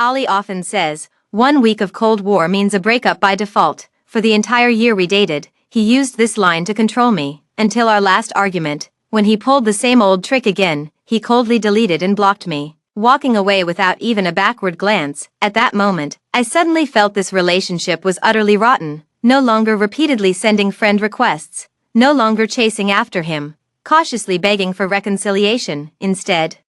Ali often says, 1 week of Cold War means a breakup by default. For the entire year we dated, he used this line to control me, until our last argument, when he pulled the same old trick again, he coldly deleted and blocked me, walking away without even a backward glance. At that moment, I suddenly felt this relationship was utterly rotten, no longer repeatedly sending friend requests, no longer chasing after him, cautiously begging for reconciliation, instead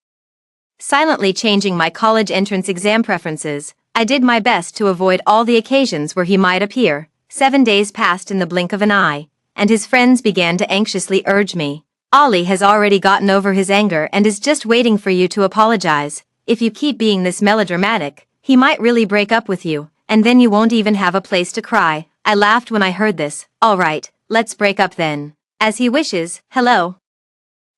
silently changing my college entrance exam preferences. I did my best to avoid all the occasions where he might appear. 7 days passed in the blink of an eye, and his friends began to anxiously urge me. Ali has already gotten over his anger and is just waiting for you to apologize. If you keep being this melodramatic, he might really break up with you, and then you won't even have a place to cry. I laughed when I heard this. All right, let's break up then. As he wishes. Hello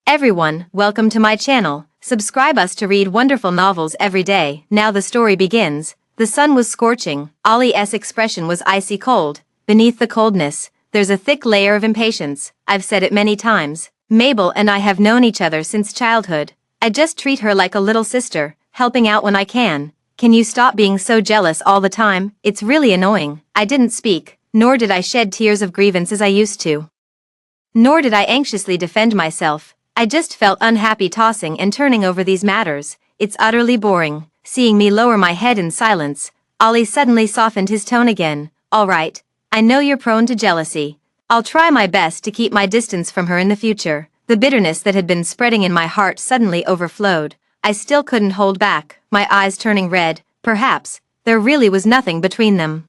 everyone, welcome to my channel. Subscribe us to read wonderful novels every day. Now the story begins. The sun was scorching. Ali's expression was icy cold. Beneath the coldness, there's a thick layer of impatience. I've said it many times. Mabel and I have known each other since childhood. I just treat her like a little sister, helping out when I can. Can you stop being so jealous all the time? It's really annoying. I didn't speak, nor did I shed tears of grievance as I used to. Nor did I anxiously defend myself. I just felt unhappy tossing and turning over these matters. It's utterly boring. Seeing me lower my head in silence, Ali suddenly softened his tone again. All right, I know you're prone to jealousy. I'll try my best to keep my distance from her in the future. The bitterness that had been spreading in my heart suddenly overflowed. I still couldn't hold back, my eyes turning red. Perhaps there really was nothing between them.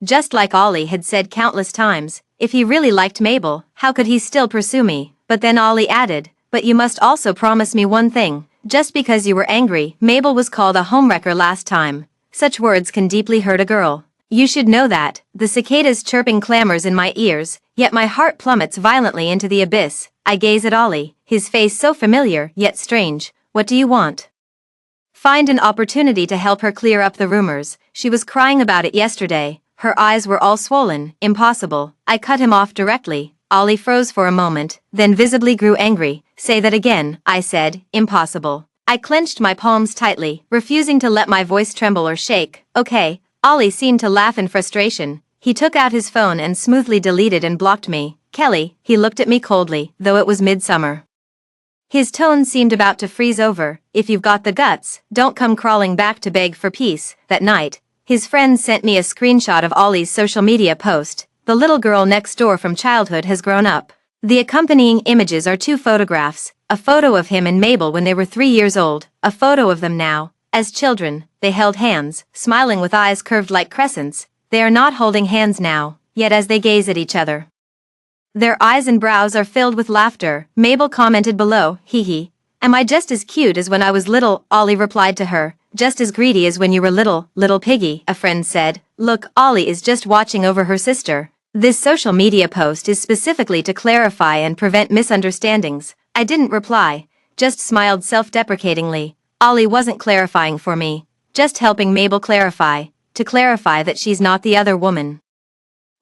Just like Ali had said countless times, if he really liked Mabel, how could he still pursue me? But then Ali added, but you must also promise me one thing. Just because you were angry, Mabel was called a homewrecker last time. Such words can deeply hurt a girl. You should know that. The cicadas' chirping clamors in my ears, yet my heart plummets violently into the abyss. I gaze at Ali, his face so familiar yet strange. What do you want? Find an opportunity to help her clear up the rumors. She was crying about it yesterday. Her eyes were all swollen. Impossible. I cut him off directly. Ali froze for a moment, then visibly grew angry. Say that again, I said. Impossible. I clenched my palms tightly, refusing to let my voice tremble or shake. Okay. Ali seemed to laugh in frustration. He took out his phone and smoothly deleted and blocked me. Kelly, he looked at me coldly, though it was midsummer. His tone seemed about to freeze over. If you've got the guts, don't come crawling back to beg for peace. That night, his friends sent me a screenshot of Ali's social media post. The little girl next door from childhood has grown up. The accompanying images are 2 photographs, a photo of him and Mabel when they were 3 years old, a photo of them now. As children, they held hands, smiling with eyes curved like crescents. They are not holding hands now, yet as they gaze at each other, their eyes and brows are filled with laughter. Mabel commented below, hee hee. Am I just as cute as when I was little? Ali replied to her. Just as greedy as when you were little, little piggy, a friend said. Look, Ali is just watching over her sister. This social media post is specifically to clarify and prevent misunderstandings. I didn't reply, just smiled self-deprecatingly. Ali wasn't clarifying for me, just helping Mabel clarify, to clarify that she's not the other woman.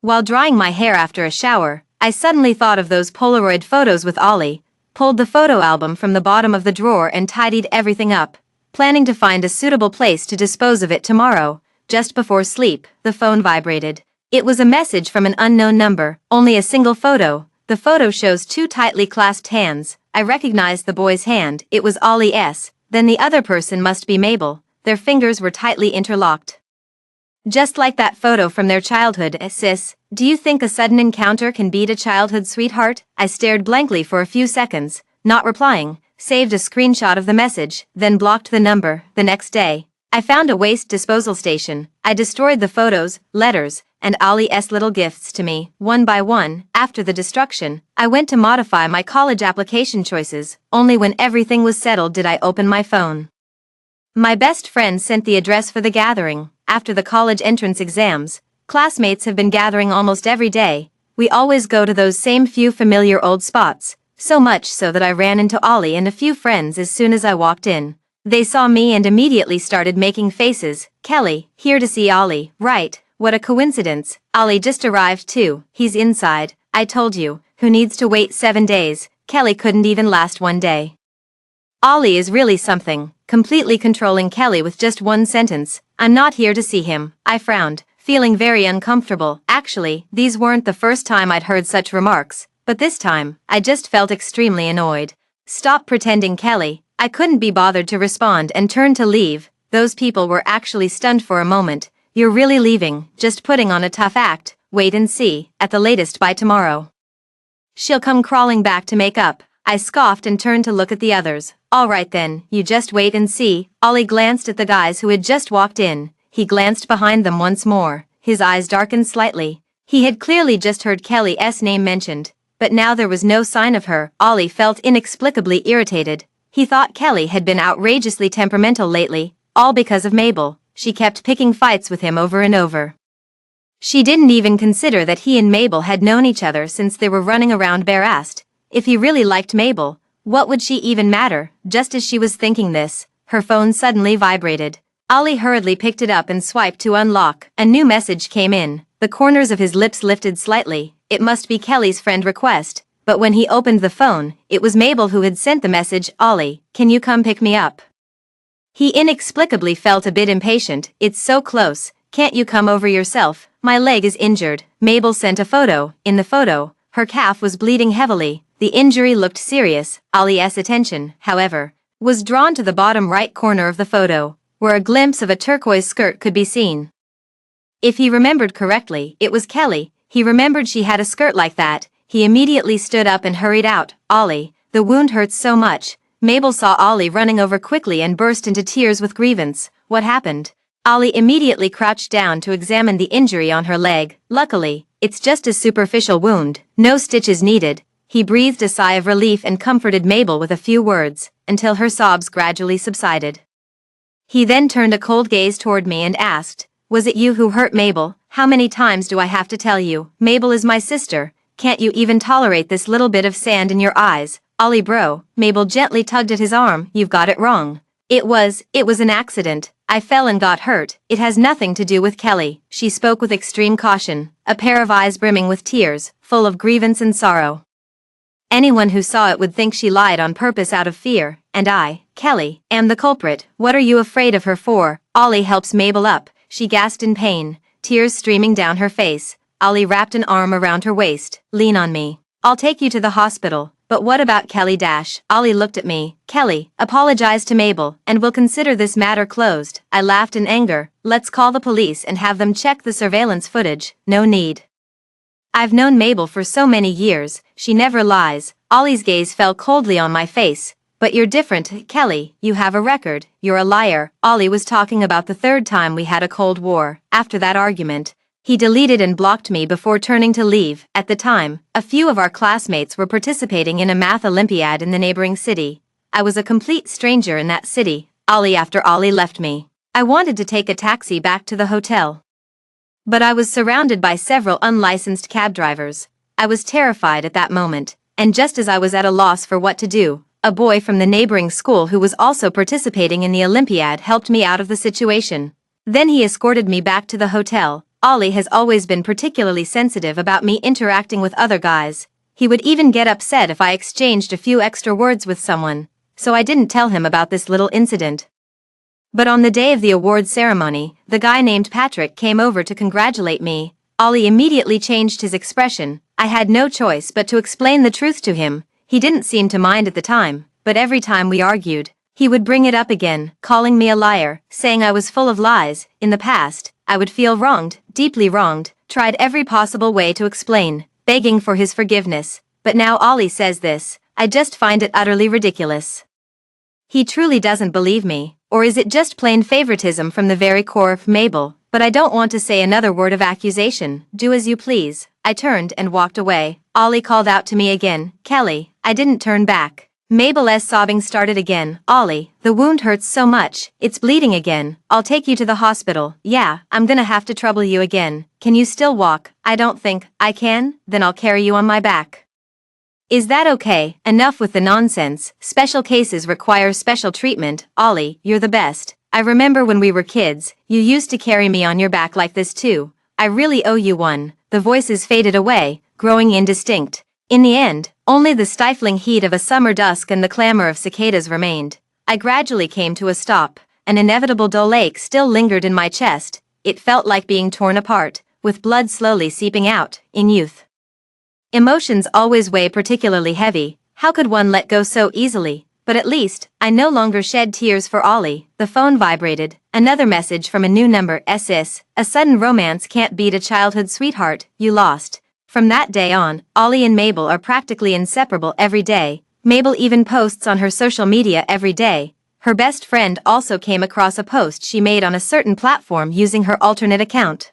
While drying my hair after a shower, I suddenly thought of those Polaroid photos with Ali, pulled the photo album from the bottom of the drawer and tidied everything up, planning to find a suitable place to dispose of it tomorrow. Just before sleep, the phone vibrated. It was a message from an unknown number, only a single photo. The photo shows 2 tightly clasped hands. I recognized the boy's hand. It was Ali's. Then the other person must be Mabel. Their fingers were tightly interlocked. Just like that photo from their childhood. Sis, do you think a sudden encounter can beat a childhood sweetheart? I stared blankly for a few seconds, not replying, saved a screenshot of the message, then blocked the number. The next day, I found a waste disposal station. I destroyed the photos, letters, and Ali's little gifts to me, one by one. After the destruction, I went to modify my college application choices. Only when everything was settled did I open my phone. My best friend sent the address for the gathering. After the college entrance exams, classmates have been gathering almost every day. We always go to those same few familiar old spots, so much so that I ran into Ali and a few friends as soon as I walked in. They saw me and immediately started making faces. Kelly, here to see Ali, right? What a coincidence. Ali just arrived too. He's inside. I told you. Who needs to wait 7 days? Kelly couldn't even last 1 day. Ali is really something. completely controlling Kelly with just one sentence. "I'm not here to see him." I frowned, feeling very uncomfortable. Actually, these weren't the first time I'd heard such remarks, but this time, I just felt extremely annoyed. "Stop pretending, Kelly." I couldn't be bothered to respond and turned to leave. Those people were actually stunned for a moment. "You're really leaving?" "Just putting on a tough act. Wait and see, at the latest by tomorrow she'll come crawling back to make up." I scoffed and turned to look at the others. "All right then, you just wait and see." Ollie glanced at the guys who had just walked in. He glanced behind them once more. His eyes darkened slightly. He had clearly just heard Kelly's name mentioned, but now there was no sign of her. Ollie felt inexplicably irritated. He thought Kelly had been outrageously temperamental lately, all because of Mabel. She kept picking fights with him over and over. She didn't even consider that he and Mabel had known each other since they were running around bare-assed. If he really liked Mabel, what would she even matter? Just as she was thinking this, her phone suddenly vibrated. Ollie hurriedly picked it up and swiped to unlock. A new message came in. The corners of his lips lifted slightly. It must be Kelly's friend request. But when he opened the phone, it was Mabel who had sent the message. "Ollie, can you come pick me up?" He inexplicably felt a bit impatient. "It's so close. Can't you come over yourself? My leg is injured." Mabel sent a photo. In the photo, her calf was bleeding heavily. The injury looked serious. Ollie's attention, however, was drawn to the bottom right corner of the photo, where a glimpse of a turquoise skirt could be seen. If he remembered correctly, it was Kelly. He remembered she had a skirt like that. He immediately stood up and hurried out. "Ollie, the wound hurts so much." Mabel saw Ollie running over quickly and burst into tears with grievance. "What happened?" Ollie immediately crouched down to examine the injury on her leg. "Luckily, it's just a superficial wound. No stitches needed." He breathed a sigh of relief and comforted Mabel with a few words, until her sobs gradually subsided. He then turned a cold gaze toward me and asked, "Was it you who hurt Mabel? How many times do I have to tell you? Mabel is my sister. Can't you even tolerate this little bit of sand in your eyes?" "Ollie bro," Mabel gently tugged at his arm, "you've got it wrong. It was an accident. I fell and got hurt. It has nothing to do with Kelly." She spoke with extreme caution, a pair of eyes brimming with tears, full of grievance and sorrow. Anyone who saw it would think she lied on purpose out of fear, and I, Kelly, am the culprit. "What are you afraid of her for?" Ollie helps Mabel up. She gasped in pain, tears streaming down her face. Ollie wrapped an arm around her waist. "Lean on me. I'll take you to the hospital." "But what about Kelly dash?" Ollie looked at me. "Kelly, apologize to Mabel, and we'll consider this matter closed." I laughed in anger. "Let's call the police and have them check the surveillance footage." "No need. I've known Mabel for so many years, she never lies." Ollie's gaze fell coldly on my face. "But you're different, Kelly. You have a record. You're a liar." Ollie was talking about the third time we had a Cold War. After that argument, he deleted and blocked me before turning to leave. At the time, a few of our classmates were participating in a math Olympiad in the neighboring city. I was a complete stranger in that city. After Ollie left me, I wanted to take a taxi back to the hotel, but I was surrounded by several unlicensed cab drivers. I was terrified at that moment, and just as I was at a loss for what to do, a boy from the neighboring school who was also participating in the Olympiad helped me out of the situation. Then he escorted me back to the hotel. Ollie has always been particularly sensitive about me interacting with other guys. He would even get upset if I exchanged a few extra words with someone, so I didn't tell him about this little incident. But on the day of the award ceremony, the guy named Patrick came over to congratulate me. Ollie immediately changed his expression. I had no choice but to explain the truth to him. He didn't seem to mind at the time, but every time we argued, he would bring it up again, calling me a liar, saying I was full of lies. In the past, I would feel wronged, deeply wronged, tried every possible way to explain, begging for his forgiveness. But now Ollie says this. I just find it utterly ridiculous. He truly doesn't believe me, or is it just plain favoritism from the very core of Mabel? But I don't want to say another word of accusation. Do as you please. I turned and walked away. Ollie called out to me again. "Kelly." I didn't turn back. Mabel's sobbing started again. "Ollie, the wound hurts so much, it's bleeding again. I'll take you to the hospital." "Yeah, I'm gonna have to trouble you again. Can you still walk?" "I don't think I can." "Then I'll carry you on my back. Is that okay?" "Enough with the nonsense. Special cases require special treatment." "Ollie, you're the best. I remember when we were kids, you used to carry me on your back like this too. I really owe you one." The voices faded away, growing indistinct. In the end, only the stifling heat of a summer dusk and the clamor of cicadas remained. I gradually came to a stop. An inevitable dull ache still lingered in my chest. It felt like being torn apart, with blood slowly seeping out. In youth, emotions always weigh particularly heavy. How could one let go so easily? But at least, I no longer shed tears for Ollie. The phone vibrated. Another message from a new number. Sis, a sudden romance can't beat a childhood sweetheart you lost. From that day on, Ollie and Mabel are practically inseparable every day. Mabel even posts on her social media every day. Her best friend also came across a post she made on a certain platform using her alternate account.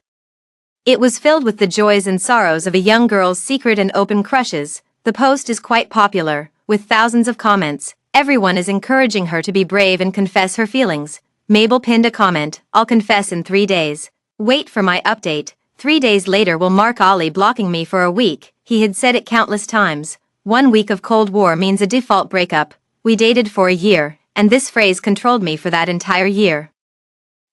It was filled with the joys and sorrows of a young girl's secret and open crushes. The post is quite popular, with thousands of comments. Everyone is encouraging her to be brave and confess her feelings. Mabel pinned a comment, "I'll confess in 3 days. Wait for my update." 3 days later will mark Ollie blocking me for a week. He had said it countless times. 1 week of Cold War means a default breakup. We dated for a year, and this phrase controlled me for that entire year.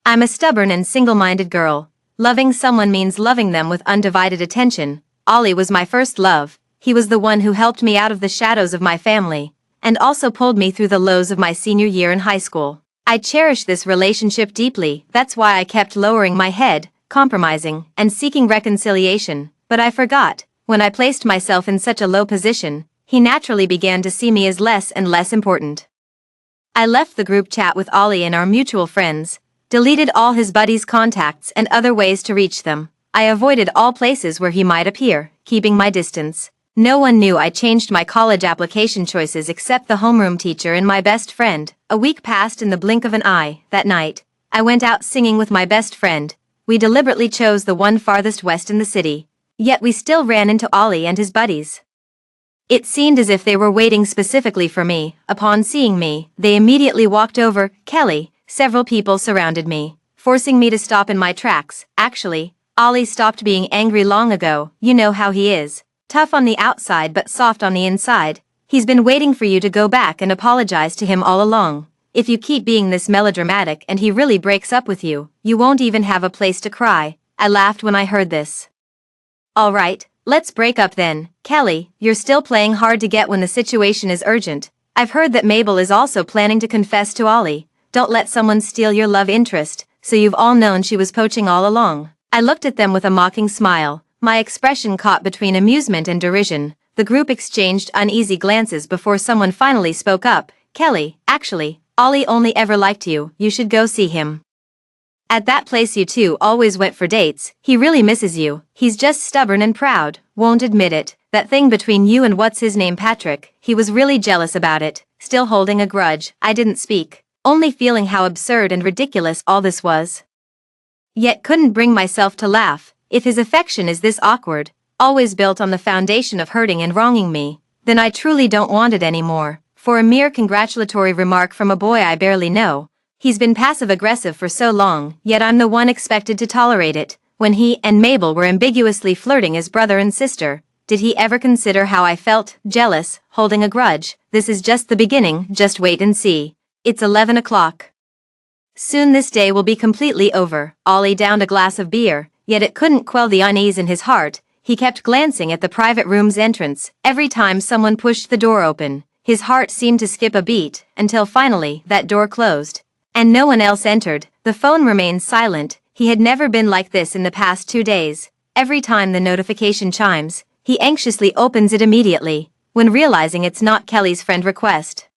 I'm a stubborn and single-minded girl. Loving someone means loving them with undivided attention. Ollie was my first love. He was the one who helped me out of the shadows of my family, and also pulled me through the lows of my senior year in high school. I cherish this relationship deeply. That's why I kept lowering my head, compromising, and seeking reconciliation. But I forgot, when I placed myself in such a low position, he naturally began to see me as less and less important. I left the group chat with Ollie and our mutual friends, deleted all his buddies' contacts and other ways to reach them. I avoided all places where he might appear, keeping my distance. No one knew I changed my college application choices except the homeroom teacher and my best friend. A week passed in the blink of an eye. That night, I went out singing with my best friend. We deliberately chose the one farthest west in the city. Yet we still ran into Ollie and his buddies. It seemed as if they were waiting specifically for me. Upon seeing me, they immediately walked over. Kelly, several people surrounded me, forcing me to stop in my tracks. Actually, Ollie stopped being angry long ago. You know how he is. Tough on the outside but soft on the inside. He's been waiting for you to go back and apologize to him all along. If you keep being this melodramatic and he really breaks up with you, you won't even have a place to cry. I laughed when I heard this. Alright, let's break up then. Kelly, you're still playing hard to get when the situation is urgent. I've heard that Mabel is also planning to confess to Ollie. Don't let someone steal your love interest, so you've all known she was poaching all along. I looked at them with a mocking smile. My expression caught between amusement and derision. The group exchanged uneasy glances before someone finally spoke up. Kelly, actually, Ollie only ever liked you. You should go see him. At that place you two always went for dates. He really misses you. He's just stubborn and proud. Won't admit it. That thing between you and what's his name, Patrick, he was really jealous about it. Still holding a grudge. I didn't speak, only feeling how absurd and ridiculous all this was. Yet couldn't bring myself to laugh. If his affection is this awkward, always built on the foundation of hurting and wronging me, then I truly don't want it anymore. For a mere congratulatory remark from a boy I barely know, he's been passive-aggressive for so long, yet I'm the one expected to tolerate it. When he and Mabel were ambiguously flirting as brother and sister, did he ever consider how I felt? Jealous, holding a grudge. This is just the beginning. Just wait and see. It's 11 o'clock. Soon this day will be completely over. Ollie downed a glass of beer, yet it couldn't quell the unease in his heart. He kept glancing at the private room's entrance. Every time someone pushed the door open, his heart seemed to skip a beat, until finally, that door closed, and no one else entered. The phone remained silent. He had never been like this in the past 2 days. Every time the notification chimes, he anxiously opens it immediately, when realizing it's not Kelly's friend request.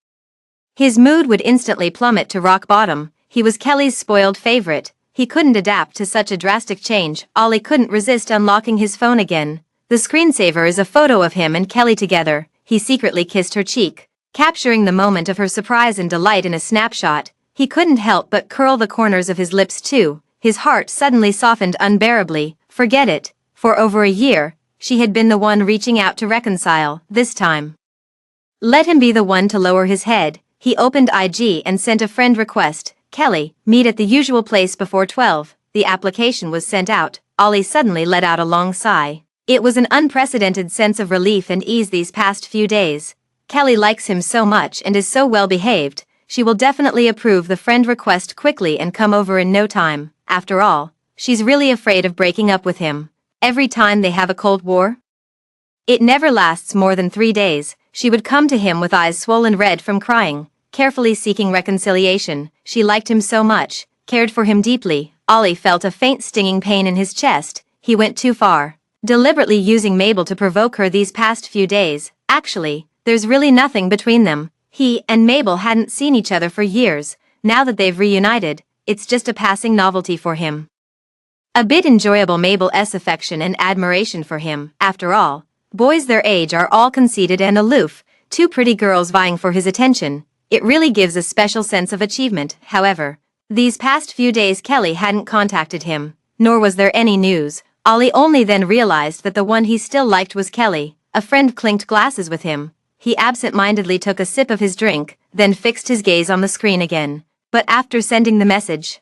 His mood would instantly plummet to rock bottom. He was Kelly's spoiled favorite. He couldn't adapt to such a drastic change. Ollie couldn't resist unlocking his phone again. The screensaver is a photo of him and Kelly together. He secretly kissed her cheek, capturing the moment of her surprise and delight in a snapshot. He couldn't help but curl the corners of his lips too. His heart suddenly softened unbearably. Forget it. For over a year, she had been the one reaching out to reconcile. This time, let him be the one to lower his head. He opened IG and sent a friend request. Kelly, meet at the usual place before 12. The application was sent out. Ollie suddenly let out a long sigh. It was an unprecedented sense of relief and ease these past few days. Kelly likes him so much and is so well behaved. She will definitely approve the friend request quickly and come over in no time. After all, she's really afraid of breaking up with him. Every time they have a Cold War, it never lasts more than 3 days. She would come to him with eyes swollen red from crying. carefully seeking reconciliation. She liked him so much, cared for him deeply. Ollie felt a faint stinging pain in his chest. He went too far, deliberately using Mabel to provoke her these past few days. Actually, there's really nothing between them. He and Mabel hadn't seen each other for years. Now that they've reunited, it's just a passing novelty for him. A bit enjoyable. Mabel's affection and admiration for him. After all, boys their age are all conceited and aloof, two pretty girls vying for his attention. It really gives a special sense of achievement. However, these past few days Kelly hadn't contacted him, nor was there any news. Ollie only then realized that the one he still liked was Kelly. A friend clinked glasses with him. He absent-mindedly took a sip of his drink, then fixed his gaze on the screen again. But after sending the message,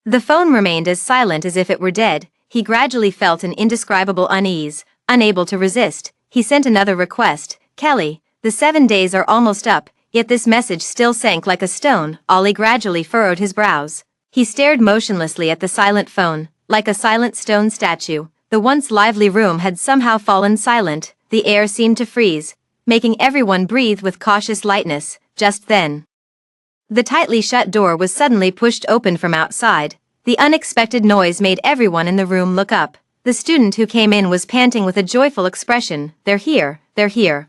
the phone remained as silent as if it were dead. He gradually felt an indescribable unease. Unable to resist, he sent another request. Kelly, the 7 days are almost up, yet this message still sank like a stone. Ollie gradually furrowed his brows. He stared motionlessly at the silent phone, like a silent stone statue. The once lively room had somehow fallen silent. The air seemed to freeze, making everyone breathe with cautious lightness. Just then, the tightly shut door was suddenly pushed open from outside. The unexpected noise made everyone in the room look up. The student who came in was panting with a joyful expression. They're here,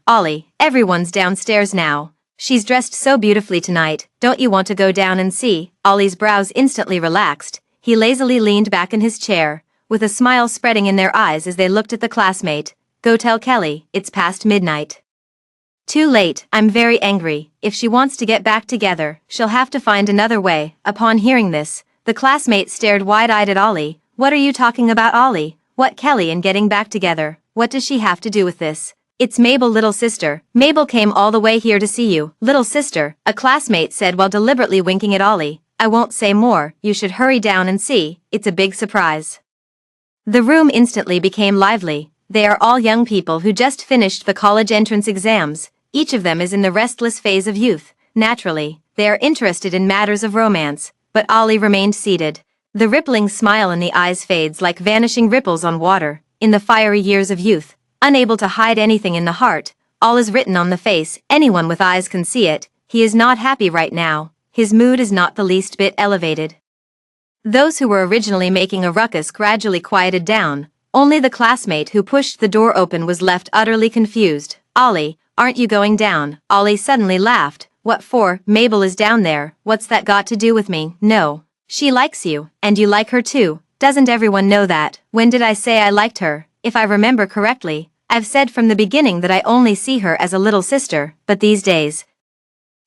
Ollie, everyone's downstairs now. She's dressed so beautifully tonight. Don't you want to go down and see? Ollie's brows instantly relaxed. He lazily leaned back in his chair, with a smile spreading in their eyes as they looked at the classmate. Go tell Kelly, it's past midnight. Too late. I'm very angry. If she wants to get back together, she'll have to find another way. Upon hearing this, the classmate stared wide-eyed at Ollie. What are you talking about, Ollie? What Kelly and getting back together? What does she have to do with this? It's Mabel, little sister. Mabel came all the way here to see you. Little sister, a classmate said while deliberately winking at Ollie. I won't say more. You should hurry down and see. It's a big surprise. The room instantly became lively. They are all young people who just finished the college entrance exams. Each of them is in the restless phase of youth. Naturally, they are interested in matters of romance, but Ollie remained seated. The rippling smile in the eyes fades like vanishing ripples on water. In the fiery years of youth, unable to hide anything in the heart, all is written on the face. Anyone with eyes can see it. He is not happy right now. His mood is not the least bit elevated. Those who were originally making a ruckus gradually quieted down. Only the classmate who pushed the door open was left utterly confused. Ollie, aren't you going down? Ollie suddenly laughed. What for? Mabel is down there. What's that got to do with me? No. She likes you, and you like her too. Doesn't everyone know that? When did I say I liked her? If I remember correctly, I've said from the beginning that I only see her as a little sister, but these days,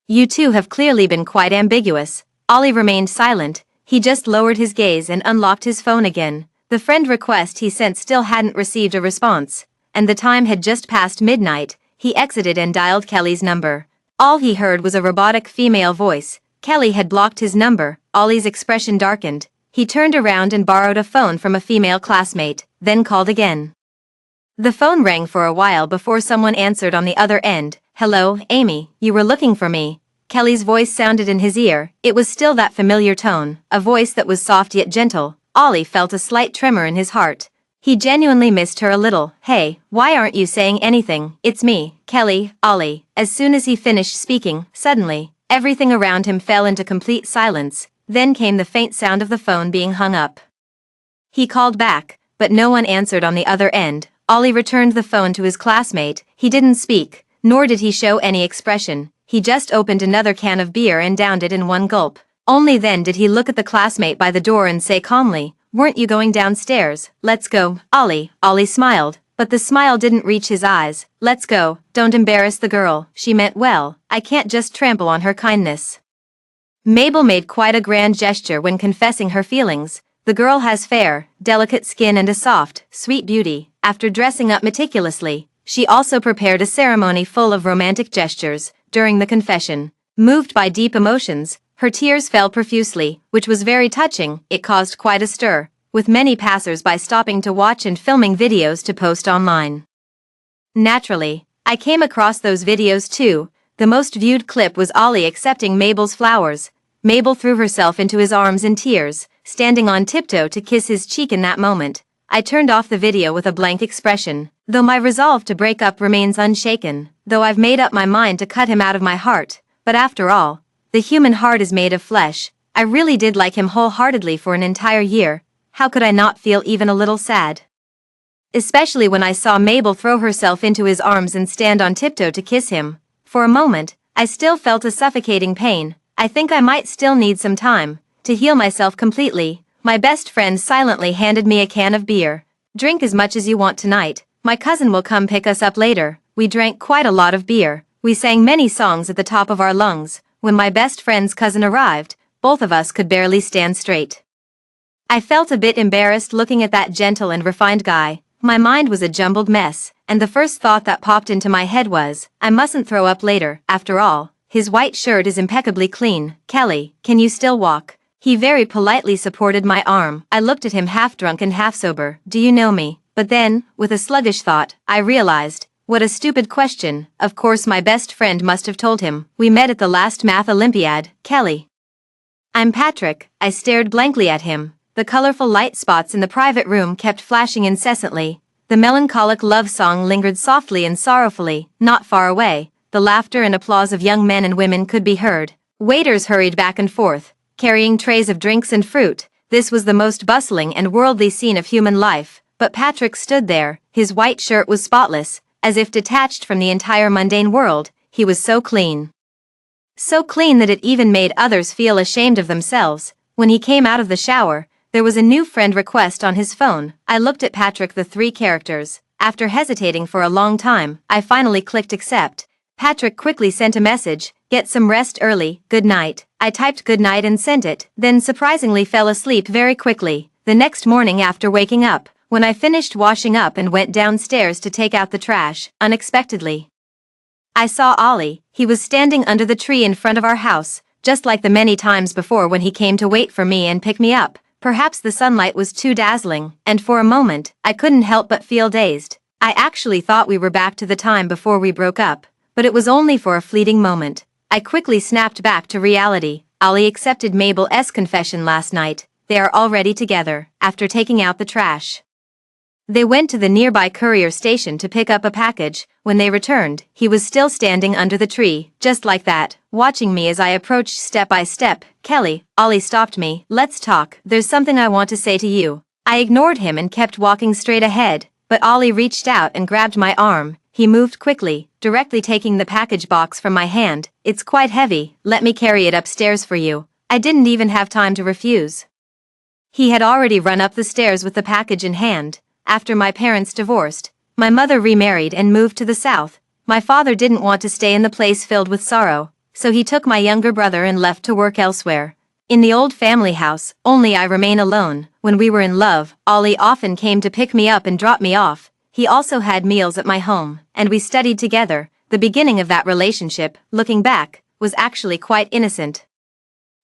you two have clearly been quite ambiguous. Ollie remained silent. He just lowered his gaze and unlocked his phone again. The friend request he sent still hadn't received a response, and the time had just passed midnight. He exited and dialed Kelly's number. All he heard was a robotic female voice. Kelly had blocked his number. Ollie's expression darkened. He turned around and borrowed a phone from a female classmate, then called again. The phone rang for a while before someone answered on the other end. Hello, Amy, you were looking for me. Kelly's voice sounded in his ear. It was still that familiar tone, a voice that was soft yet gentle. Ollie felt a slight tremor in his heart. He genuinely missed her a little. Hey, why aren't you saying anything? It's me, Kelly. Ollie. As soon as he finished speaking, suddenly, everything around him fell into complete silence. Then came the faint sound of the phone being hung up. He called back, but no one answered on the other end. Ollie returned the phone to his classmate. He didn't speak, nor did he show any expression. He just opened another can of beer and downed it in one gulp. Only then did he look at the classmate by the door and say calmly, weren't you going downstairs? Let's go, Ollie. Ollie smiled, but the smile didn't reach his eyes. Let's go, don't embarrass the girl. She meant well. I can't just trample on her kindness. Mabel made quite a grand gesture when confessing her feelings. The girl has fair, delicate skin and a soft, sweet beauty. After dressing up meticulously, she also prepared a ceremony full of romantic gestures. During the confession, moved by deep emotions, her tears fell profusely, which was very touching. It caused quite a stir, with many passers-by stopping to watch and filming videos to post online. Naturally, I came across those videos too. The most viewed clip was Ollie accepting Mabel's flowers. Mabel threw herself into his arms in tears, standing on tiptoe to kiss his cheek in that moment. I turned off the video with a blank expression, though my resolve to break up remains unshaken. Though I've made up my mind to cut him out of my heart, but after all, the human heart is made of flesh. I really did like him wholeheartedly for an entire year. How could I not feel even a little sad? Especially when I saw Mabel throw herself into his arms and stand on tiptoe to kiss him. For a moment, I still felt a suffocating pain. I think I might still need some time to heal myself completely. My best friend silently handed me a can of beer. Drink as much as you want tonight. My cousin will come pick us up later. We drank quite a lot of beer. We sang many songs at the top of our lungs. When my best friend's cousin arrived, both of us could barely stand straight. I felt a bit embarrassed looking at that gentle and refined guy. My mind was a jumbled mess, and the first thought that popped into my head was, I mustn't throw up later. After all, his white shirt is impeccably clean. Kelly, can you still walk? He very politely supported my arm. I looked at him half drunk and half sober. Do you know me? But then, with a sluggish thought, I realized, what a stupid question. Of course my best friend must have told him. We met at the last math Olympiad. Kelly. I'm Patrick. I stared blankly at him. The colorful light spots in the private room kept flashing incessantly. The melancholic love song lingered softly and sorrowfully. Not far away, the laughter and applause of young men and women could be heard. Waiters hurried back and forth, carrying trays of drinks and fruit. This was the most bustling and worldly scene of human life. But Patrick stood there. His white shirt was spotless, as if detached from the entire mundane world. He was so clean. So clean that it even made others feel ashamed of themselves. When he came out of the shower, there was a new friend request on his phone. I looked at Patrick, the 3 characters. After hesitating for a long time, I finally clicked accept. Patrick quickly sent a message, get some rest early, good night. I typed good night and sent it, then surprisingly fell asleep very quickly. The next morning after waking up, when I finished washing up and went downstairs to take out the trash, unexpectedly, I saw Ollie. He was standing under the tree in front of our house, just like the many times before when he came to wait for me and pick me up. Perhaps the sunlight was too dazzling, and for a moment, I couldn't help but feel dazed. I actually thought we were back to the time before we broke up, but it was only for a fleeting moment. I quickly snapped back to reality. Ollie accepted Mabel's confession last night. They are already together, after taking out the trash. They went to the nearby courier station to pick up a package. When they returned, he was still standing under the tree, just like that, watching me as I approached step by step. Kelly, Ollie stopped me. Let's talk. There's something I want to say to you. I ignored him and kept walking straight ahead, but Ollie reached out and grabbed my arm. He moved quickly, directly taking the package box from my hand. It's quite heavy. Let me carry it upstairs for you. I didn't even have time to refuse. He had already run up the stairs with the package in hand. After my parents divorced, my mother remarried and moved to the south. My father didn't want to stay in the place filled with sorrow, so he took my younger brother and left to work elsewhere. In the old family house, only I remain alone. When we were in love, Ollie often came to pick me up and drop me off. He also had meals at my home, and we studied together. The beginning of that relationship, looking back, was actually quite innocent.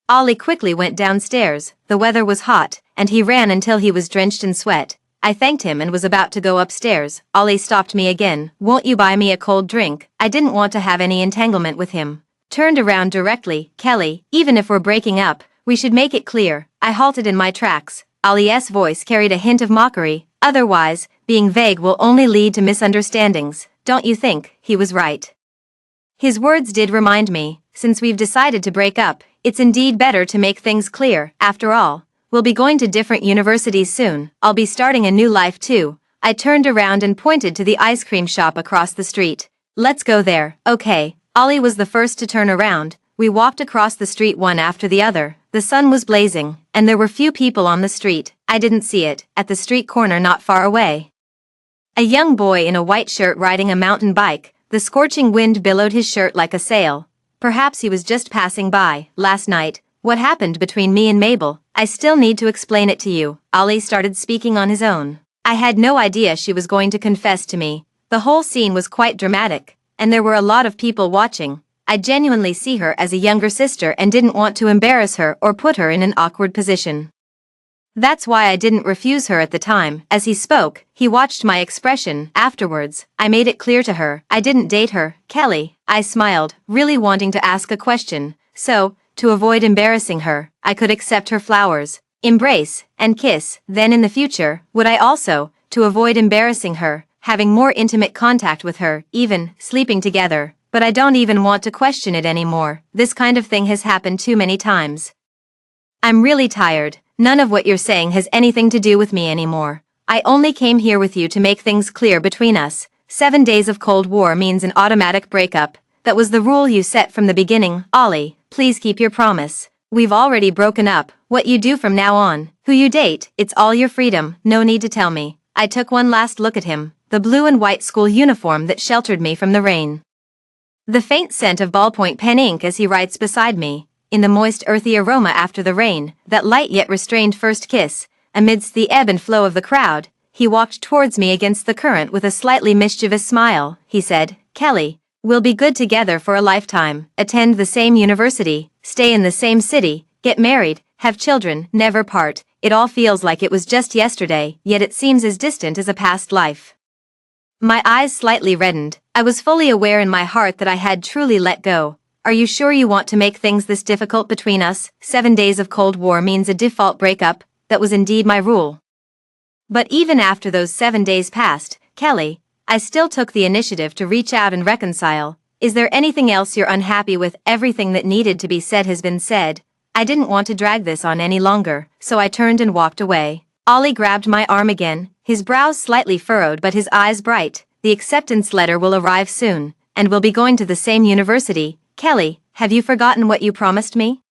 Ollie quickly went downstairs. The weather was hot, and he ran until he was drenched in sweat. I thanked him and was about to go upstairs. Ollie stopped me again. Won't you buy me a cold drink? I didn't want to have any entanglement with him. Turned around directly. Kelly, even if we're breaking up, we should make it clear. I halted in my tracks. Ollie's voice carried a hint of mockery. Otherwise, being vague will only lead to misunderstandings. Don't you think? He was right. His words did remind me, since we've decided to break up, it's indeed better to make things clear. After all, we'll be going to different universities soon. I'll be starting a new life too. I turned around and pointed to the ice cream shop across the street. Let's go there. Okay. Ollie was the first to turn around. We walked across the street one after the other. The sun was blazing, and there were few people on the street. I didn't see it. At the street corner not far away, a young boy in a white shirt riding a mountain bike. The scorching wind billowed his shirt like a sail. Perhaps he was just passing by. Last night, what happened between me and Mabel? I still need to explain it to you. Ollie started speaking on his own. I had no idea she was going to confess to me. The whole scene was quite dramatic, and there were a lot of people watching. I genuinely see her as a younger sister and didn't want to embarrass her or put her in an awkward position. That's why I didn't refuse her at the time. As he spoke, he watched my expression. Afterwards, I made it clear to her I didn't date her. Kelly, I smiled, really wanting to ask a question. So, to avoid embarrassing her, I could accept her flowers, embrace, and kiss. Then in the future, would I also, to avoid embarrassing her, having more intimate contact with her, even sleeping together? but I don't even want to question it anymore. This kind of thing has happened too many times. I'm really tired. None of what you're saying has anything to do with me anymore. I only came here with you to make things clear between us. 7 days of Cold War means an automatic breakup. That was the rule you set from the beginning. Ollie, please keep your promise. We've already broken up. What you do from now on, who you date, it's all your freedom. No need to tell me. I took one last look at him, the blue and white school uniform that sheltered me from the rain. The faint scent of ballpoint pen ink as he writes beside me, in the moist earthy aroma after the rain, that light yet restrained first kiss. Amidst the ebb and flow of the crowd, he walked towards me against the current with a slightly mischievous smile. He said, Kelly, we'll be good together for a lifetime, attend the same university, stay in the same city, get married, have children, never part. It all feels like it was just yesterday, yet it seems as distant as a past life. My eyes slightly reddened. I was fully aware in my heart that I had truly let go. Are you sure you want to make things this difficult between us? 7 days of Cold War means a default breakup. That was indeed my rule. But even after those 7 days passed, Kelly, I still took the initiative to reach out and reconcile. Is there anything else you're unhappy with? Everything that needed to be said has been said. I didn't want to drag this on any longer, so I turned and walked away. Ollie grabbed my arm again, his brows slightly furrowed but his eyes bright. The acceptance letter will arrive soon, and we'll be going to the same university. Kelly, have you forgotten what you promised me?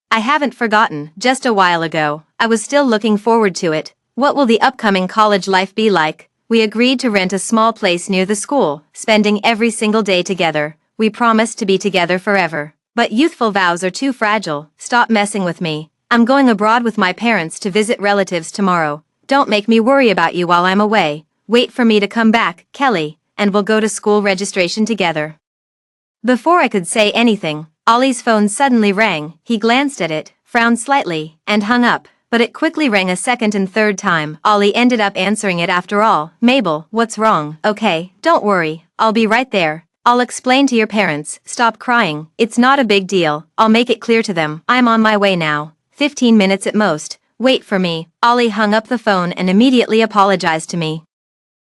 I haven't forgotten. Just a while ago, I was still looking forward to it. What will the upcoming college life be like? We agreed to rent a small place near the school, spending every single day together. We promised to be together forever. But youthful vows are too fragile. Stop messing with me. I'm going abroad with my parents to visit relatives tomorrow. Don't make me worry about you while I'm away. Wait for me to come back, Kelly, and we'll go to school registration together. Before I could say anything, Ollie's phone suddenly rang. He glanced at it, frowned slightly, and hung up. But it quickly rang a second and third time. Ollie ended up answering it after all. Mabel, what's wrong? Okay, don't worry. I'll be right there. I'll explain to your parents. Stop crying. It's not a big deal. I'll make it clear to them. I'm on my way now. 15 minutes at most. Wait for me. Ollie hung up the phone and immediately apologized to me.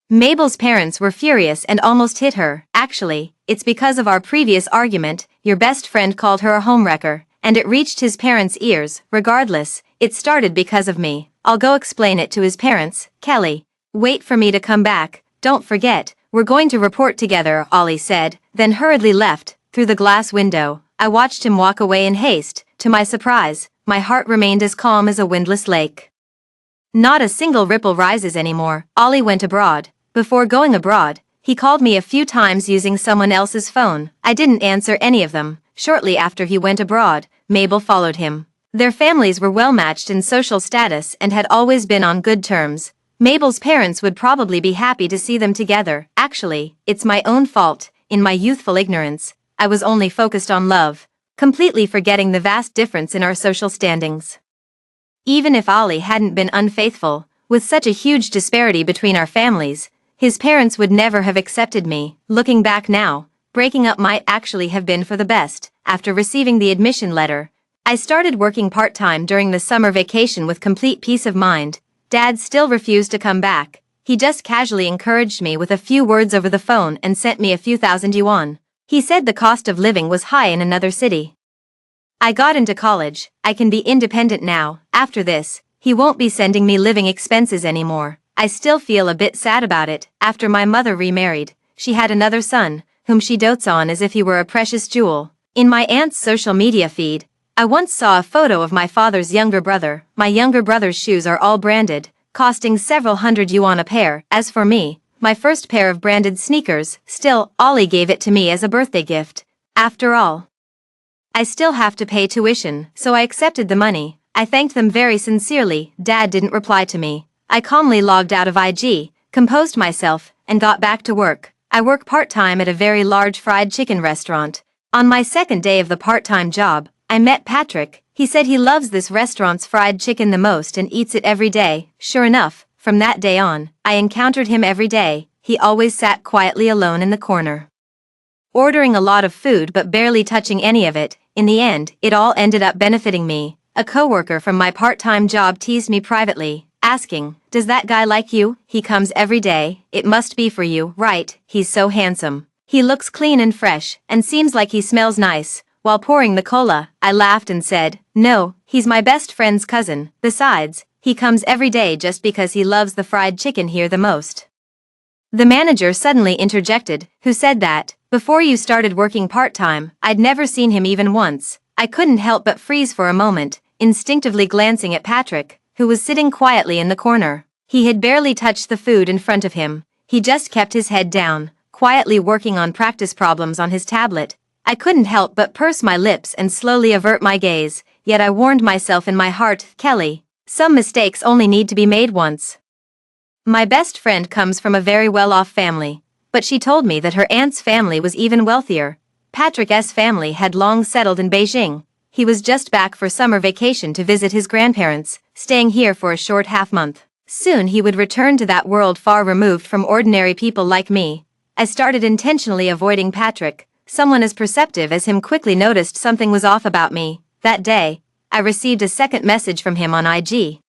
Mabel's parents were furious and almost hit her. Actually, it's because of our previous argument. Your best friend called her a homewrecker, and it reached his parents' ears. Regardless, it started because of me. I'll go explain it to his parents. Kelly, wait for me to come back. Don't forget, we're going to report together, Ollie said, then hurriedly left. Through the glass window, I watched him walk away in haste. To my surprise, my heart remained as calm as a windless lake. Not a single ripple rises anymore. Ollie went abroad. Before going abroad, he called me a few times using someone else's phone. I didn't answer any of them. Shortly after he went abroad, Mabel followed him. Their families were well matched in social status and had always been on good terms. Mabel's parents would probably be happy to see them together. Actually, it's my own fault. In my youthful ignorance, I was only focused on love, completely forgetting the vast difference in our social standings. Even if Ollie hadn't been unfaithful, with such a huge disparity between our families, his parents would never have accepted me. Looking back now, breaking up might actually have been for the best. After receiving the admission letter, I started working part-time during the summer vacation with complete peace of mind. Dad still refused to come back. He just casually encouraged me with a few words over the phone and sent me a few thousand yuan. He said the cost of living was high in another city. I got into college. I can be independent now. After this, he won't be sending me living expenses anymore. I still feel a bit sad about it. After my mother remarried, she had another son, whom she dotes on as if he were a precious jewel. In my aunt's social media feed, I once saw a photo of my father's younger brother. My younger brother's shoes are all branded, costing several hundred yuan a pair. As for me, my first pair of branded sneakers, still, Ollie gave it to me as a birthday gift. After all, I still have to pay tuition, so I accepted the money. I thanked them very sincerely. Dad didn't reply to me. I calmly logged out of IG, composed myself, and got back to work. I work part-time at a very large fried chicken restaurant. On my second day of the part-time job, I met Patrick. He said he loves this restaurant's fried chicken the most and eats it every day. Sure enough, from that day on, I encountered him every day. He always sat quietly alone in the corner, ordering a lot of food but barely touching any of it. In the end, it all ended up benefiting me. A coworker from my part-time job teased me privately, asking, "Does that guy like you? He comes every day. It must be for you, right? He's so handsome." He looks clean and fresh, and seems like he smells nice. While pouring the cola, I laughed and said, no, he's my best friend's cousin. Besides, he comes every day just because he loves the fried chicken here the most. The manager suddenly interjected, who said that, before you started working part-time, I'd never seen him even once. I couldn't help but freeze for a moment, instinctively glancing at Patrick, who was sitting quietly in the corner. He had barely touched the food in front of him. He just kept his head down, quietly working on practice problems on his tablet. I couldn't help but purse my lips and slowly avert my gaze, yet I warned myself in my heart, Kelly, some mistakes only need to be made once. My best friend comes from a very well-off family, but she told me that her aunt's family was even wealthier. Patrick's family had long settled in Beijing. He was just back for summer vacation to visit his grandparents, staying here for a short half-month. Soon he would return to that world far removed from ordinary people like me. I started intentionally avoiding Patrick. Someone as perceptive as him quickly noticed something was off about me. That day, I received a second message from him on IG.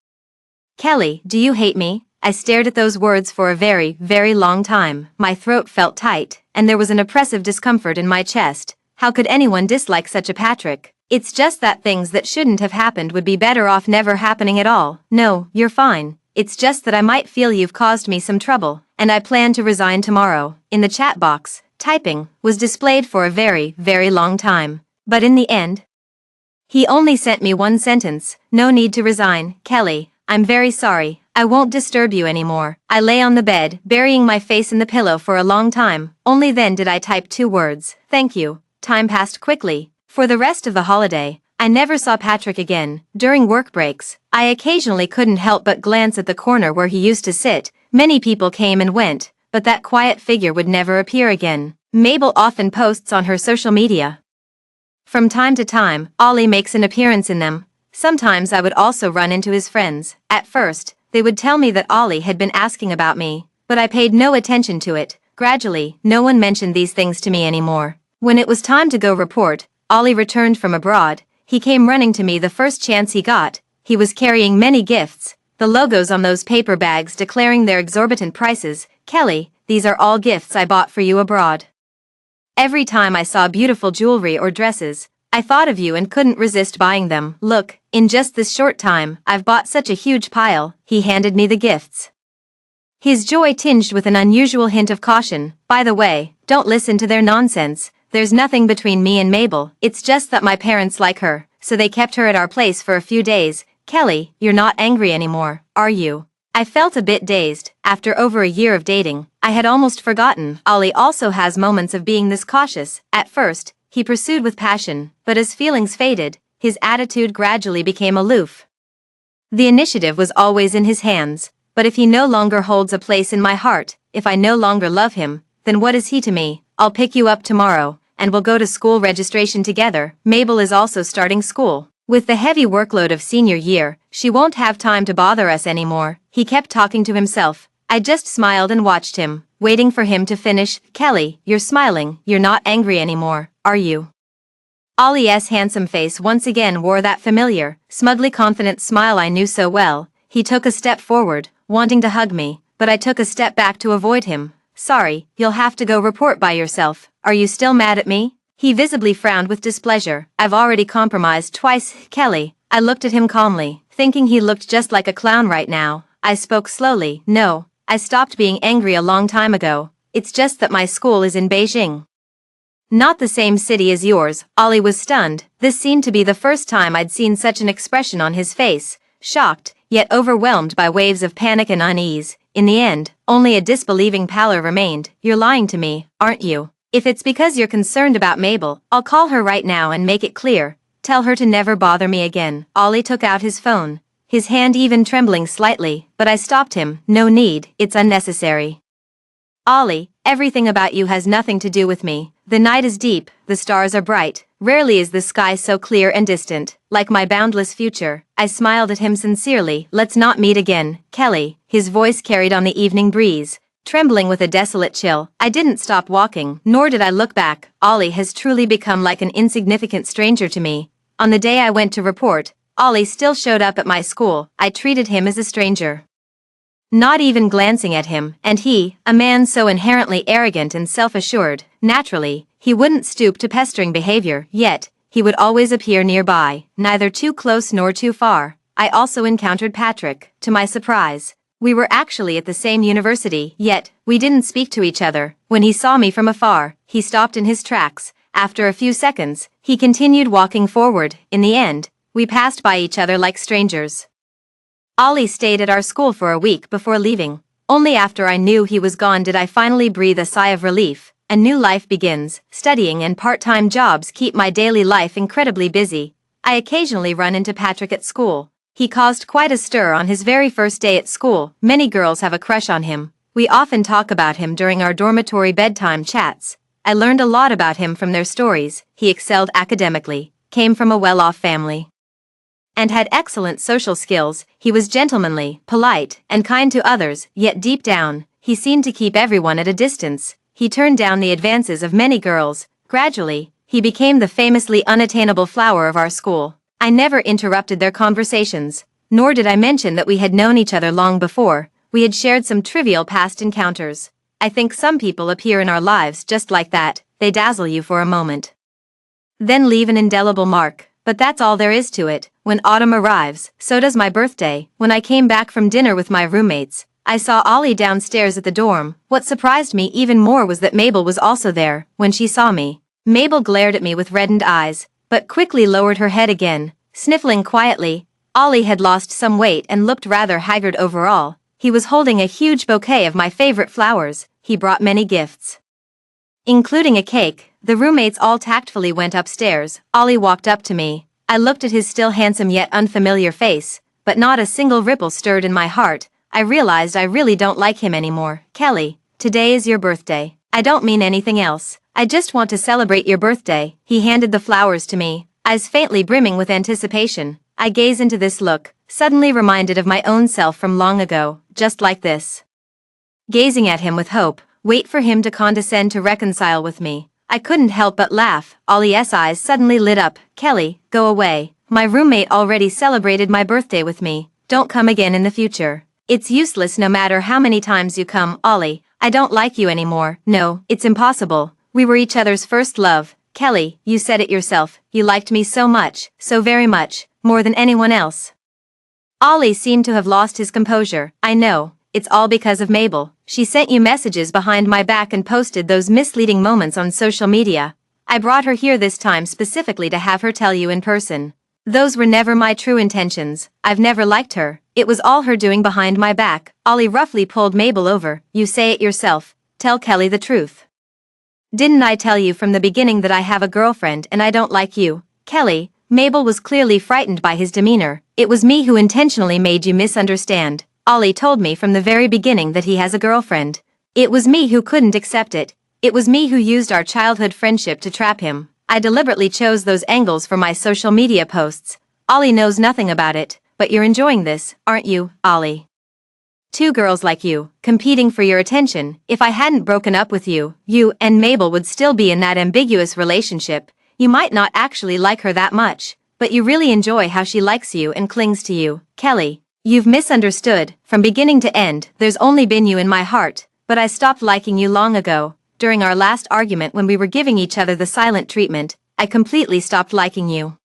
Kelly, do you hate me? I stared at those words for a very, very long time. My throat felt tight, and there was an oppressive discomfort in my chest. How could anyone dislike such a Patrick? It's just that things that shouldn't have happened would be better off never happening at all. No, you're fine. It's just that I might feel you've caused me some trouble, and I plan to resign tomorrow. In the chat box, typing was displayed for a very, very long time. But in the end, he only sent me one sentence: no need to resign, Kelly. I'm very sorry. I won't disturb you anymore. I lay on the bed, burying my face in the pillow for a long time. Only then did I type 2 words: thank you. Time passed quickly. For the rest of the holiday, I never saw Patrick again. During work breaks, I occasionally couldn't help but glance at the corner where he used to sit. Many people came and went, but that quiet figure would never appear again. Mabel often posts on her social media. From time to time, Ollie makes an appearance in them. Sometimes I would also run into his friends. At first, they would tell me that Ollie had been asking about me, but I paid no attention to it. Gradually, no one mentioned these things to me anymore. When it was time to go report, Ollie returned from abroad. He came running to me the first chance he got. He was carrying many gifts, the logos on those paper bags declaring their exorbitant prices. Kelly, these are all gifts I bought for you abroad. Every time I saw beautiful jewelry or dresses, I thought of you and couldn't resist buying them. Look, in just this short time, I've bought such a huge pile. He handed me the gifts, his joy tinged with an unusual hint of caution. By the way, don't listen to their nonsense. There's nothing between me and Mabel. It's just that my parents like her, so they kept her at our place for a few days. Kelly, you're not angry anymore, are you? I felt a bit dazed. After over a year of dating, I had almost forgotten. Ollie also has moments of being this cautious. At first, he pursued with passion, but as feelings faded, his attitude gradually became aloof. The initiative was always in his hands, but if he no longer holds a place in my heart, if I no longer love him, then what is he to me? I'll pick you up tomorrow, and we'll go to school registration together. Mabel is also starting school. With the heavy workload of senior year, she won't have time to bother us anymore. He kept talking to himself. I just smiled and watched him, waiting for him to finish. Kelly, you're smiling. You're not angry anymore, are you? Ollie's handsome face once again wore that familiar, smugly confident smile I knew so well. He took a step forward, wanting to hug me, but I took a step back to avoid him. Sorry, you'll have to go report by yourself. Are you still mad at me? He visibly frowned with displeasure. I've already compromised twice, Kelly. I looked at him calmly, thinking he looked just like a clown right now. I spoke slowly. No, I stopped being angry a long time ago. It's just that my school is in Beijing, not the same city as yours. Ollie was stunned. This seemed to be the first time I'd seen such an expression on his face, shocked, yet overwhelmed by waves of panic and unease. In the end, only a disbelieving pallor remained. You're lying to me, aren't you? If it's because you're concerned about Mabel, I'll call her right now and make it clear. Tell her to never bother me again. Ollie took out his phone, his hand even trembling slightly, but I stopped him. No need, it's unnecessary. Ollie, everything about you has nothing to do with me. The night is deep, the stars are bright. Rarely is the sky so clear and distant, like my boundless future. I smiled at him sincerely. Let's not meet again, Kelly. His voice carried on the evening breeze, trembling with a desolate chill. I didn't stop walking, nor did I look back. Ollie has truly become like an insignificant stranger to me. On the day I went to report, Ollie still showed up at my school. I treated him as a stranger. not even glancing at him, and he, a man so inherently arrogant and self-assured, naturally, he wouldn't stoop to pestering behavior, yet, he would always appear nearby, neither too close nor too far. I also encountered Patrick, to my surprise. We were actually at the same university, yet, we didn't speak to each other. When he saw me from afar, he stopped in his tracks. After a few seconds, he continued walking forward. In the end, we passed by each other like strangers. Ollie stayed at our school for a week before leaving. Only after I knew he was gone did I finally breathe a sigh of relief. A new life begins. Studying and part-time jobs keep my daily life incredibly busy. I occasionally run into Patrick at school. He caused quite a stir on his very first day at school. Many girls have a crush on him. We often talk about him during our dormitory bedtime chats. I learned a lot about him from their stories. He excelled academically, came from a well-off family, and had excellent social skills. He was gentlemanly, polite, and kind to others, yet deep down, he seemed to keep everyone at a distance. He turned down the advances of many girls. Gradually, he became the famously unattainable flower of our school. I never interrupted their conversations, nor did I mention that we had known each other long before. We had shared some trivial past encounters. I think some people appear in our lives just like that. They dazzle you for a moment, then leave an indelible mark. But that's all there is to it. When autumn arrives, so does my birthday. When I came back from dinner with my roommates, I saw Ollie downstairs at the dorm. What surprised me even more was that Mabel was also there. When she saw me, Mabel glared at me with reddened eyes, but quickly lowered her head again, sniffling quietly. Ollie had lost some weight and looked rather haggard overall. He was holding a huge bouquet of my favorite flowers. He brought many gifts, including a cake. The roommates all tactfully went upstairs. Ollie walked up to me. I looked at his still handsome yet unfamiliar face, but not a single ripple stirred in my heart. I realized I really don't like him anymore. Kelly, today is your birthday. I don't mean anything else. I just want to celebrate your birthday. He handed the flowers to me, eyes faintly brimming with anticipation. I gaze into this look, suddenly reminded of my own self from long ago, just like this. Gazing at him with hope, wait for him to condescend to reconcile with me. I couldn't help but laugh. Ollie's eyes suddenly lit up. Kelly, go away. My roommate already celebrated my birthday with me. Don't come again in the future. It's useless no matter how many times you come. Ollie, I don't like you anymore. No, it's impossible. We were each other's first love. Kelly, you said it yourself. You liked me so much, so very much, more than anyone else. Ollie seemed to have lost his composure. I know. It's all because of Mabel. She sent you messages behind my back and posted those misleading moments on social media. I brought her here this time specifically to have her tell you in person. Those were never my true intentions. I've never liked her. It was all her doing behind my back. Ollie roughly pulled Mabel over. You say it yourself. Tell Kelly the truth. Didn't I tell you from the beginning that I have a girlfriend and I don't like you? Kelly, Mabel was clearly frightened by his demeanor. It was me who intentionally made you misunderstand. Ollie told me from the very beginning that he has a girlfriend. It was me who couldn't accept it. It was me who used our childhood friendship to trap him. I deliberately chose those angles for my social media posts. Ollie knows nothing about it, but you're enjoying this, aren't you, Ollie? Two girls like you, competing for your attention. If I hadn't broken up with you, you and Mabel would still be in that ambiguous relationship. You might not actually like her that much, but you really enjoy how she likes you and clings to you. Kelly, you've misunderstood. From beginning to end, there's only been you in my heart, but I stopped liking you long ago. During our last argument when we were giving each other the silent treatment, I completely stopped liking you.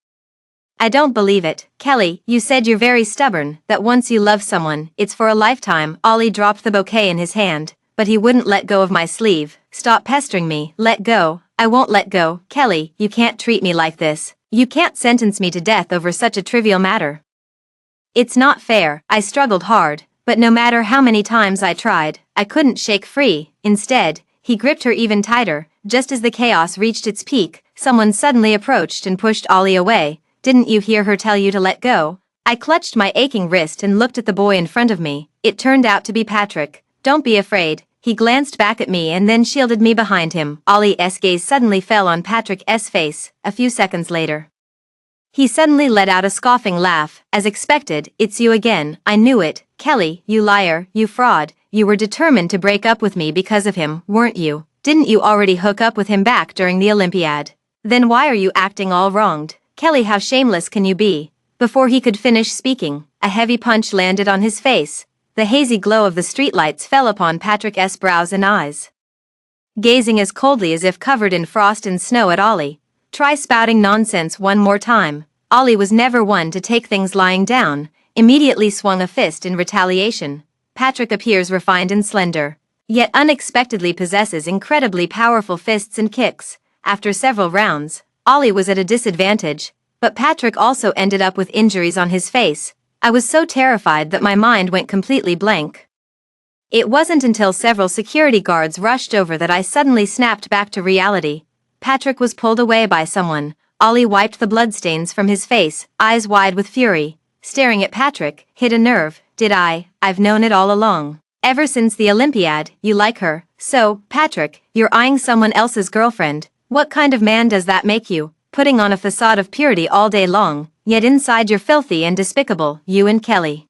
I don't believe it. Kelly, you said you're very stubborn, that once you love someone, it's for a lifetime. Ollie dropped the bouquet in his hand, but he wouldn't let go of my sleeve. Stop pestering me. Let go. I won't let go. Kelly, you can't treat me like this. You can't sentence me to death over such a trivial matter. It's not fair. I struggled hard, but no matter how many times I tried, I couldn't shake free. Instead, he gripped her even tighter. Just as the chaos reached its peak, someone suddenly approached and pushed Ollie away. Didn't you hear her tell you to let go? I clutched my aching wrist and looked at the boy in front of me. It turned out to be Patrick. Don't be afraid. He glanced back at me and then shielded me behind him. Ollie's gaze suddenly fell on Patrick's face. A few seconds later, he suddenly let out a scoffing laugh. As expected, it's you again. I knew it. Kelly, you liar, you fraud. You were determined to break up with me because of him, weren't you? Didn't you already hook up with him back during the Olympiad? Then why are you acting all wronged? Kelly, how shameless can you be? Before he could finish speaking, a heavy punch landed on his face. the hazy glow of the streetlights fell upon Patrick's brows and eyes. Gazing as coldly as if covered in frost and snow at Ollie. Try spouting nonsense one more time. Ollie was never one to take things lying down, immediately swung a fist in retaliation. Patrick appears refined and slender, yet unexpectedly possesses incredibly powerful fists and kicks. After several rounds, Ollie was at a disadvantage, but Patrick also ended up with injuries on his face. I was so terrified that my mind went completely blank. It wasn't until several security guards rushed over that I suddenly snapped back to reality. Patrick was pulled away by someone. Ollie wiped the bloodstains from his face, eyes wide with fury. Staring at Patrick, hit a nerve. I've known it all along. Ever since the Olympiad, you like her. So, Patrick, you're eyeing someone else's girlfriend. What kind of man does that make you? Putting on a facade of purity all day long, yet inside you're filthy and despicable, you and Kelly.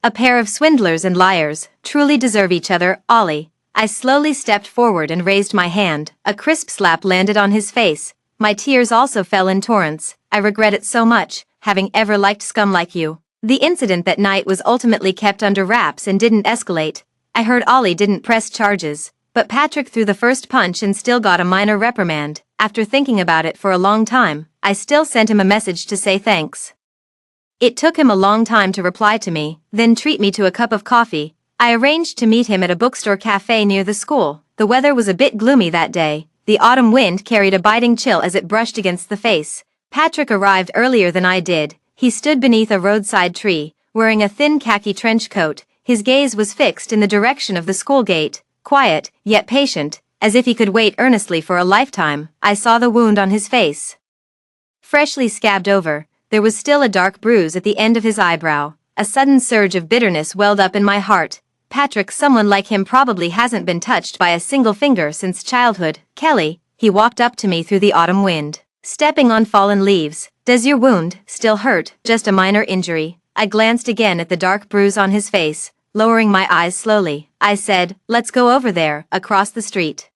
A pair of swindlers and liars, truly deserve each other, Ollie. I slowly stepped forward and raised my hand. A crisp slap landed on his face. My tears also fell in torrents. I regret it so much, having ever liked scum like you. The incident that night was ultimately kept under wraps and didn't escalate. I heard Ollie didn't press charges, but Patrick threw the first punch and still got a minor reprimand. After thinking about it for a long time, I still sent him a message to say thanks. It took him a long time to reply to me, then treat me to a cup of coffee. I arranged to meet him at a bookstore cafe near the school. The weather was a bit gloomy that day. The autumn wind carried a biting chill as it brushed against the face. Patrick arrived earlier than I did. He stood beneath a roadside tree, wearing a thin khaki trench coat. His gaze was fixed in the direction of the school gate, quiet, yet patient, as if he could wait earnestly for a lifetime. I saw the wound on his face. Freshly scabbed over, there was still a dark bruise at the end of his eyebrow. A sudden surge of bitterness welled up in my heart. Patrick, someone like him probably hasn't been touched by a single finger since childhood. Kelly, he walked up to me through the autumn wind, stepping on fallen leaves. Does your wound still hurt? Just a minor injury. I glanced again at the dark bruise on his face, lowering my eyes slowly. I said, let's go over there, across the street.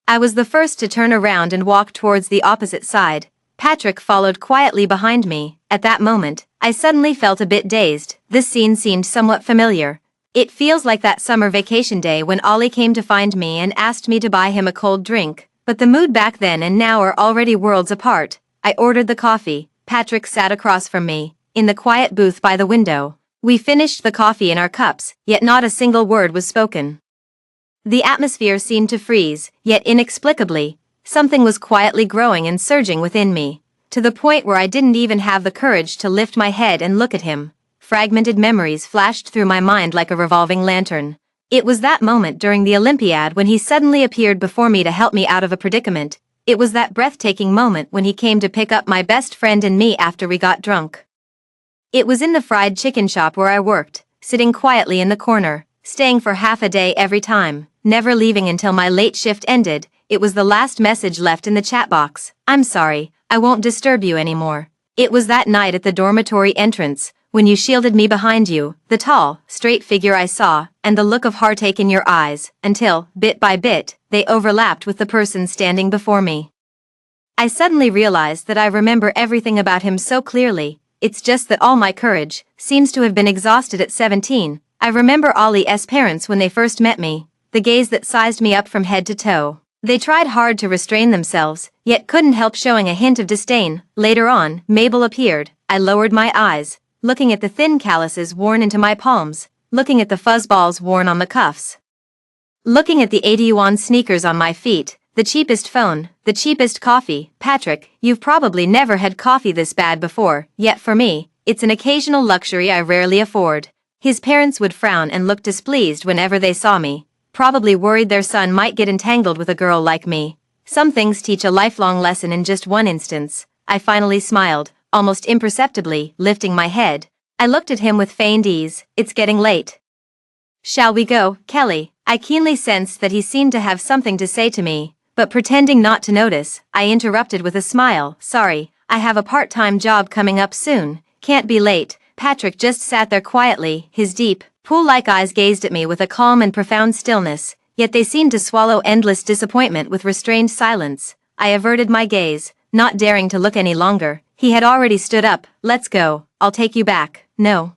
I was the first to turn around and walk towards the opposite side. Patrick followed quietly behind me. At that moment, I suddenly felt a bit dazed. This scene seemed somewhat familiar. It feels like that summer vacation day when Ollie came to find me and asked me to buy him a cold drink. But the mood back then and now are already worlds apart. I ordered the coffee. Patrick sat across from me, in the quiet booth by the window. We finished the coffee in our cups, yet not a single word was spoken. The atmosphere seemed to freeze, yet inexplicably, something was quietly growing and surging within me, to the point where I didn't even have the courage to lift my head and look at him. Fragmented memories flashed through my mind like a revolving lantern. It was that moment during the Olympiad when he suddenly appeared before me to help me out of a predicament. It was that breathtaking moment when he came to pick up my best friend and me after we got drunk. It was in the fried chicken shop where I worked, sitting quietly in the corner, staying for half a day every time, never leaving until my late shift ended. It was the last message left in the chat box. I'm sorry, I won't disturb you anymore. It was that night at the dormitory entrance, when you shielded me behind you, the tall, straight figure I saw, and the look of heartache in your eyes, until, bit by bit, they overlapped with the person standing before me. I suddenly realized that I remember everything about him so clearly. It's just that all my courage seems to have been exhausted at 17. I remember Ollie's parents when they first met me, the gaze that sized me up from head to toe. They tried hard to restrain themselves, yet couldn't help showing a hint of disdain. Later on, Mabel appeared. I lowered my eyes, looking at the thin calluses worn into my palms, looking at the fuzzballs worn on the cuffs, looking at the 80 yuan sneakers on my feet, the cheapest phone, the cheapest coffee. Patrick, you've probably never had coffee this bad before, yet for me, it's an occasional luxury I rarely afford. His parents would frown and look displeased whenever they saw me, probably worried their son might get entangled with a girl like me. Some things teach a lifelong lesson in just one instance. I finally smiled, almost imperceptibly, lifting my head. I looked at him with feigned ease. It's getting late. Shall we go, Kelly? I keenly sensed that he seemed to have something to say to me, but pretending not to notice, I interrupted with a smile. Sorry, I have a part-time job coming up soon. Can't be late. Patrick just sat there quietly, his deep, pool-like eyes gazed at me with a calm and profound stillness, yet they seemed to swallow endless disappointment with restrained silence. I averted my gaze, not daring to look any longer. He had already stood up. Let's go, I'll take you back. No.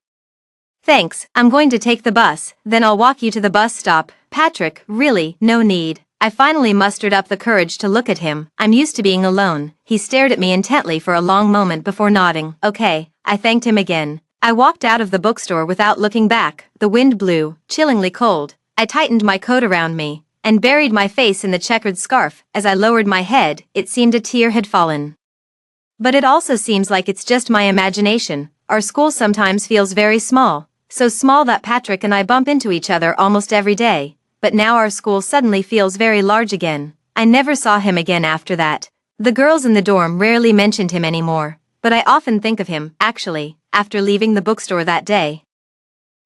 Thanks, I'm going to take the bus, then I'll walk you to the bus stop. Patrick, really, no need. I finally mustered up the courage to look at him. I'm used to being alone. He stared at me intently for a long moment before nodding. Okay, I thanked him again. I walked out of the bookstore without looking back. The wind blew, chillingly cold. I tightened my coat around me and buried my face in the checkered scarf. As I lowered my head, it seemed a tear had fallen. But it also seems like it's just my imagination. Our school sometimes feels very small, so small that Patrick and I bump into each other almost every day. But now our school suddenly feels very large again. I never saw him again after that. The girls in the dorm rarely mentioned him anymore, but I often think of him, actually, after leaving the bookstore that day.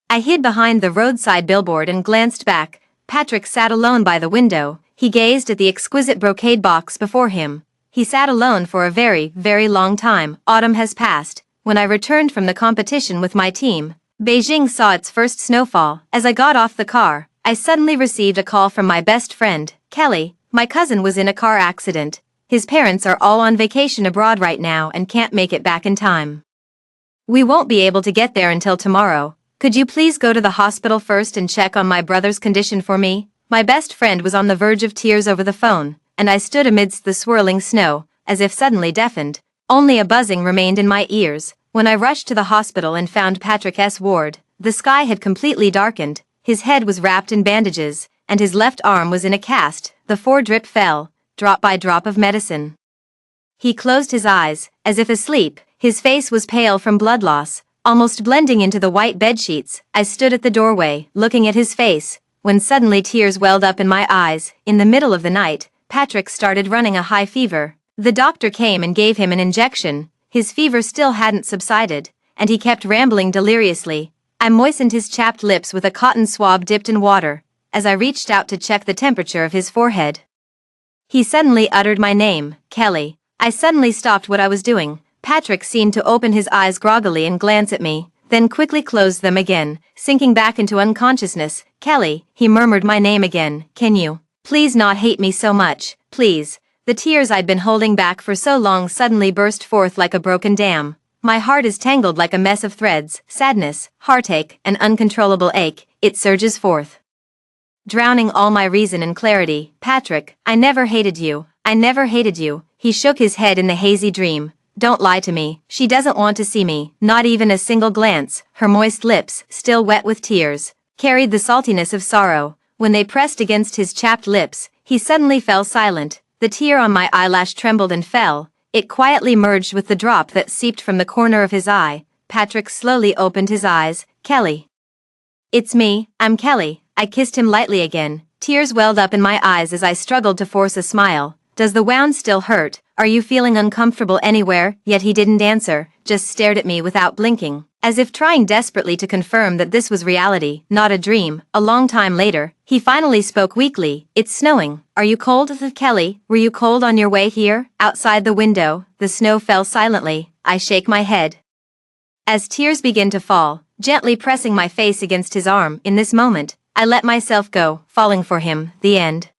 I hid behind the roadside billboard and glanced back. Patrick sat alone by the window. He gazed at the exquisite brocade box before him. He sat alone for a very, very long time. Autumn has passed. When I returned from the competition with my team, Beijing saw its first snowfall. As I got off the car, I suddenly received a call from my best friend, Kelly. My cousin was in a car accident. His parents are all on vacation abroad right now and can't make it back in time. We won't be able to get there until tomorrow. Could you please go to the hospital first and check on my brother's condition for me? My best friend was on the verge of tears over the phone, and I stood amidst the swirling snow, as if suddenly deafened. Only a buzzing remained in my ears. When I rushed to the hospital and found Patrick's ward, the sky had completely darkened. His head was wrapped in bandages, and his left arm was in a cast. The drip fell, drop by drop of medicine. He closed his eyes, as if asleep. His face was pale from blood loss, almost blending into the white bedsheets. I stood at the doorway, looking at his face, when suddenly tears welled up in my eyes. In the middle of the night, Patrick started running a high fever. The doctor came and gave him an injection. His fever still hadn't subsided, and he kept rambling deliriously. I moistened his chapped lips with a cotton swab dipped in water, as I reached out to check the temperature of his forehead. He suddenly uttered my name, Kelly. I suddenly stopped what I was doing. Patrick seemed to open his eyes groggily and glance at me, then quickly closed them again, sinking back into unconsciousness. Kelly, he murmured my name again. Can you please not hate me so much, please? The tears I'd been holding back for so long suddenly burst forth like a broken dam. My heart is tangled like a mess of threads. Sadness, heartache, and uncontrollable ache. It surges forth, drowning all my reason and clarity. Patrick, I never hated you. I never hated you. He shook his head in the hazy dream. Don't lie to me. She doesn't want to see me. Not even a single glance. Her moist lips, still wet with tears, carried the saltiness of sorrow. When they pressed against his chapped lips, he suddenly fell silent. The tear on my eyelash trembled and fell. It quietly merged with the drop that seeped from the corner of his eye. Patrick slowly opened his eyes. Kelly. It's me, I'm Kelly. I kissed him lightly again. Tears welled up in my eyes as I struggled to force a smile. Does the wound still hurt? Are you feeling uncomfortable anywhere? Yet he didn't answer, just stared at me without blinking, as if trying desperately to confirm that this was reality, not a dream. A long time later, he finally spoke weakly. It's snowing. Are you cold? Kelly, were you cold on your way here? Outside the window, the snow fell silently. I shake my head as tears begin to fall, gently pressing my face against his arm. In this moment, I let myself go, falling for him. The end.